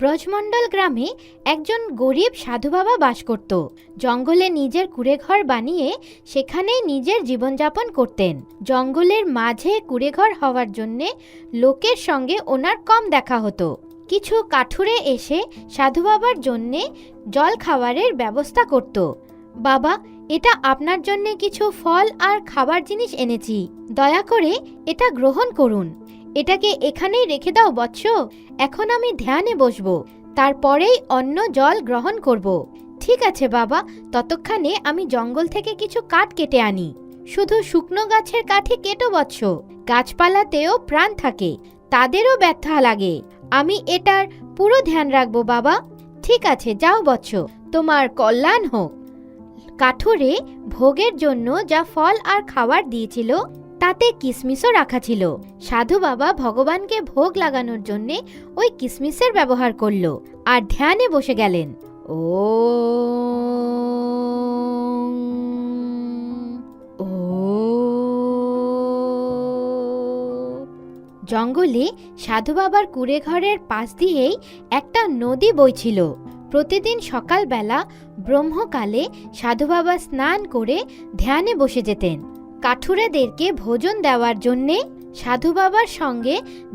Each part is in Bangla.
ব্রজমণ্ডল গ্রামে একজন গরিব সাধু বাবা বাস করত। জঙ্গলে নিজের কুঁড়েঘর বানিয়ে সেখানেই নিজের জীবনযাপন করতেন। জঙ্গলের মাঝে কুঁড়েঘর হওয়ার জন্যে লোকের সঙ্গে ওনার কম দেখা হতো। কিছু কাঠুরে এসে সাধু বাবার জন্যে জল খাবারের ব্যবস্থা করত। বাবা, এটা আপনার জন্যে কিছু ফল আর খাবার জিনিস এনেছি, দয়া করে এটা গ্রহণ করুন। এটাকে এখানেই রেখে দাও বৎস, এখন আমি ধ্যানে বসবো, তারপরেই অন্য জল গ্রহণ করব। ঠিক আছে বাবা, ততক্ষণে আমি জঙ্গল থেকে কিছু কাঠ কেটে আনি। শুধু শুকনো গাছের কাঠে কেটো বৎস, গাছপালাতেও প্রাণ থাকে, তাদেরও ব্যথা লাগে। আমি এটার পুরো ধ্যান রাখবো বাবা। ঠিক আছে, যাও বৎস, তোমার কল্যাণ হোক। কাঠুরে ভোগের জন্য যা ফল আর খাবার দিয়েছিল তাতে কিশমিশও রাখা ছিল। সাধু বাবা ভগবানকে ভোগ লাগানোর জন্যে ওই কিশমিশের ব্যবহার করল আর ধ্যানে বসে গেলেন। জঙ্গলে সাধু বাবার কুঁড়েঘরের পাশ দিয়েই একটা নদী বইছিল। প্রতিদিন সকালবেলা ব্রহ্মকালে সাধু বাবা স্নান করে ধ্যানে বসে যেতেন। কাঠুরেদেরকে ভোজন দেওয়ার জন্যে সাধু বাবার সঙ্গে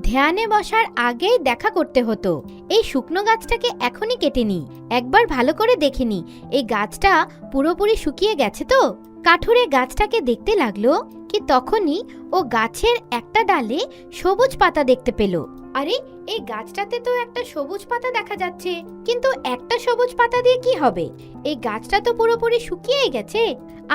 ধ্যানে বসার আগেই দেখা করতে হতো। এই শুকনো গাছটাকে এখনই কেটে নি, একবার ভালো করে দেখে নি এই গাছটা পুরোপুরি শুকিয়ে গেছে তো। কাঠুরে গাছটাকে দেখতে লাগলো কি তখনই ও গাছের একটা ডালে সবুজ পাতা দেখতে পেল। আরে, এই গাছটাতে তো একটা সবুজ পাতা দেখা যাচ্ছে, কিন্তু একটা সবুজ পাতা দিয়ে কি হবে? এই গাছটা তো পুরোপুরি শুকিয়ে গেছে,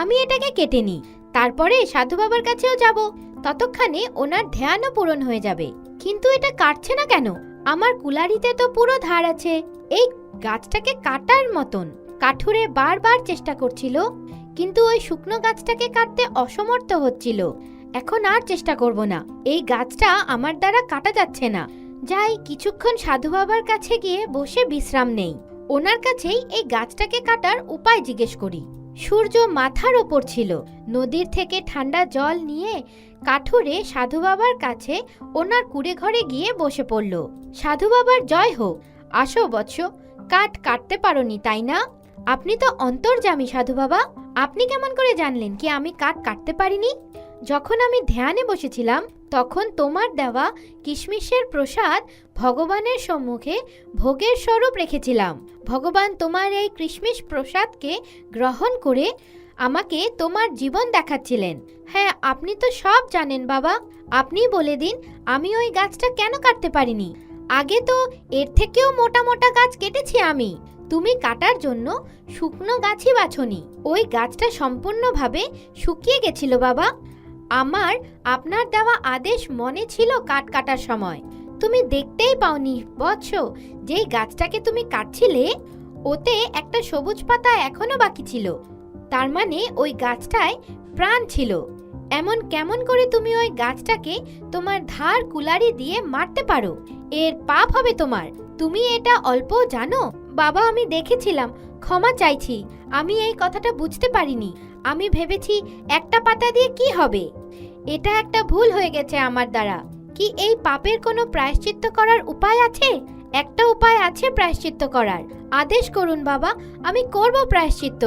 আমি এটাকে কেটে নিই, তারপরে সাধু বাবার কাছেও যাব, ততক্ষণে ওনার ধ্যানও পূরণ হয়ে যাবে। কিন্তু এটা কাটছে না কেন? আমার কুলারিতে তো পুরো ধার আছে এই গাছটাকে কাটার মতন। কাঠুরে বারবার চেষ্টা করছিল, কিন্তু ওই শুকনো গাছটাকে কাটতে অসমর্থ হচ্ছিল। এখন আর চেষ্টা করব না, এই গাছটা আমার দ্বারা কাটা যাচ্ছে না। যাই, কিছুক্ষণ সাধু বাবার কাছে গিয়ে বসে বিশ্রাম নেই, ওনার কাছেই এই গাছটাকে কাটার উপায় জিজ্ঞেস করি। সূর্য মাথার ওপর ছিল। নদীর থেকে ঠান্ডা জল নিয়ে কাঠুরে সাধু বাবার কাছে ওনার কুঁড়েঘরে গিয়ে বসে পড়ল। সাধু বাবার জয় হোক। আসো বৎস, কাঠ কাটতে পারোনি তাই না? আপনি তো অন্তর্যামী সাধু বাবা, আপনি কেমন করে জানলেন কি আমি কাঠ কাটতে পারিনি? যখন আমি ধ্যানে বসেছিলাম তখন তোমার দেওয়া কিশমিশের প্রসাদ ভগবানের সম্মুখে ভোগের স্বরূপ রেখেছিলাম। ভগবান তোমার এই কিশমিশ প্রসাদকে গ্রহণ করে আমাকে তোমার জীবন দেখাচ্ছিলেন। হ্যাঁ, আপনি তো সব জানেন বাবা, আপনি বলে দিন আমি ওই গাছটা কেন কাটতে পারিনি? আগে তো এর থেকেও মোটা মোটা গাছ কেটেছি আমি, তুমি কাটার জন্য শুকনো গাছই বাছনি। ওই গাছটা সম্পূর্ণভাবে শুকিয়ে গেছিল বাবা। আমার আপনার দেওয়া আদেশ মনে ছিল কাঠ কাটার সময়, তুমি দেখতেই পাওনি বৎস, যেই গাছটাকে তুমি কাটছিলে ওতে একটা সবুজ পাতা এখনো বাকি ছিল, তার মানে ওই গাছটায় প্রাণ ছিল। এমন কেমন করে তুমি ওই গাছটাকে তোমার ধার কুলারি দিয়ে মারতে পারো? এর পাপ হবে তোমার। তুমি এটা অল্প জানো? বাবা, আমি দেখেছিলাম, ক্ষমা চাইছি, আমি এই কথাটা বুঝতে পারিনি। আমি ভেবেছি একটা পাতা দিয়ে কি হবে। এটা একটা ভুল হয়ে গেছে আমার দ্বারা। কি এই পাপের কোনো প্রায়শ্চিত্ত করার উপায় আছে? একটা উপায় আছে প্রায়শ্চিত্ত করার, আদেশ করুন বাবা, আমি করব প্রায়শ্চিত্ত।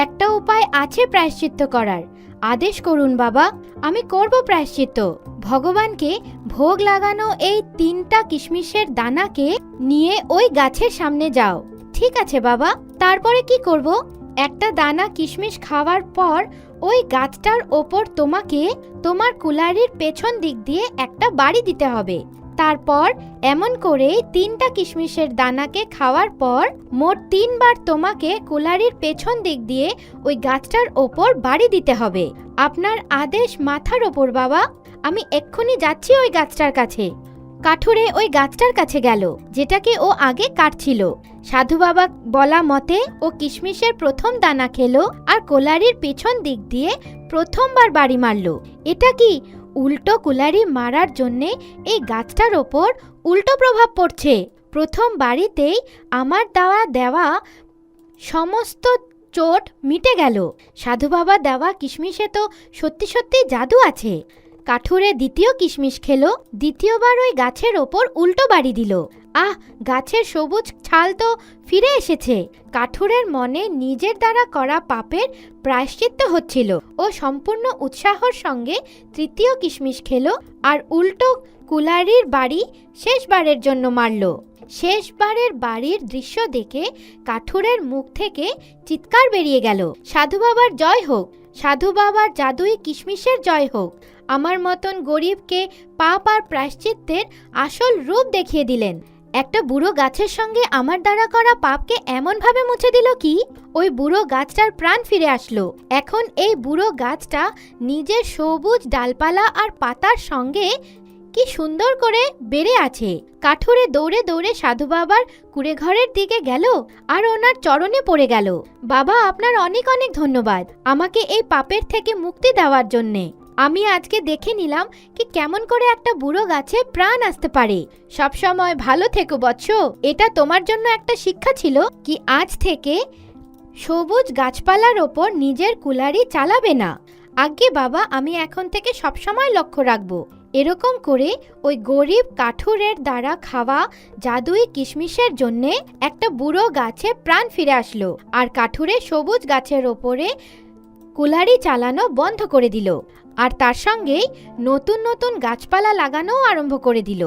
একটা উপায় আছে প্রায়শ্চিত্ত করার, আদেশ করুন বাবা, আমি করব প্রায়শ্চিত্ত। ভগবানকে ভোগ লাগানো এই 3টা কিশমিশের দানাকে নিয়ে ওই গাছের সামনে যাও। ঠিক আছে বাবা, তারপরে কি করব? একটা দানা কিশমিশ খাওয়ার পর ওই গাছটার ওপর তোমাকে তোমার কুলারির পেছন দিক দিয়ে একটা বাড়ি দিতে হবে। তারপর এমন করে 3টা কিশমিশের দানাকে খাওয়ার পর মোট 3 বার তোমাকে কুলারির পেছন দিক দিয়ে ওই গাছটার ওপর বাড়ি দিতে হবে। আপনার আদেশ মাথার ওপর বাবা, আমি এক্ষুনি যাচ্ছি ওই গাছটার কাছে। কাঠুরে ওই গাছটার কাছে গেল যেটাকে ও আগে কাটছিল। সাধু বাবা বলা মতে ও কিশমিশের প্রথম দানা খেলো আর কোলারির পেছন দিক দিয়ে প্রথমবার বাড়ি মারল। এটা কি উল্টো কুলারি মারার জন্যে এই গাছটার ওপর উল্টো প্রভাব পড়ছে? প্রথম বাড়িতেই আমার দেওয়া সমস্ত চোট মিটে গেল। সাধু বাবা দেওয়া কিশমিশে তো সত্যি সত্যি জাদু আছে। কাঠুরে দ্বিতীয় কিশমিশ খেলো, দ্বিতীয়বার ওই গাছের ওপর উল্টো বাড়ি দিল আহ, গাছের সবুজ ছাল তো ফিরে এসেছে। কাঠুরের মনে নিজের দ্বারা করা পাপের প্রায়শ্চিত্ত হচ্ছিল। ও সম্পূর্ণ উৎসাহর সঙ্গে তৃতীয় কিশমিশ খেলো আর উল্টো কুলারির বাড়ি শেষবারের জন্য মারল। শেষবারের বাড়ির দৃশ্য দেখে কাঠুরের মুখ থেকে চিৎকার বেরিয়ে গেল, সাধু বাবার জয় হোক, সাধু বাবার জাদুই কিশমিশের জয় হোক। আমার মতন গরিবকে পাপ আর প্রায়শ্চিত্তের আসল রূপ দেখিয়ে দিলেন। একটা বুড়ো গাছের সঙ্গে আমার দ্বারা করা পাপকে এমনভাবে মুছে দিল কি ওই বুড়ো গাছটার প্রাণ ফিরে আসলো। এখন এই বুড়ো গাছটা নিজের সবুজ ডালপালা আর পাতার সঙ্গে কি সুন্দর করে বেড়ে আছে। কাঠুরে দৌড়ে দৌড়ে সাধু বাবার কুঁড়েঘরের দিকে গেল আর ওনার চরণে পড়ে গেল। বাবা, আপনার অনেক অনেক ধন্যবাদ আমাকে এই পাপের থেকে মুক্তি দেওয়ার জন্যে। আমি আজকে দেখে নিলাম কি কেমন করে একটা বুড়ো গাছে প্রাণ আসতে পারে। সবসময় ভালো থেকো বৎস। এটা তোমার জন্য একটা শিক্ষা ছিল কি আজ থেকে সবুজ গাছপালার ওপর নিজের কুলারি চালাবে না। আজ্ঞে বাবা, আমি এখন থেকে সবসময় লক্ষ্য রাখবো। এরকম করে ওই গরিব কাঠুরের দ্বারা খাওয়া জাদুই কিশমিশের জন্যে একটা বুড়ো গাছে প্রাণ ফিরে আসলো আর কাঠুরে সবুজ গাছের ওপরে কুলারি চালানো বন্ধ করে দিল আর তার সঙ্গেই নতুন নতুন গাছপালা লাগানোও আরম্ভ করে দিল।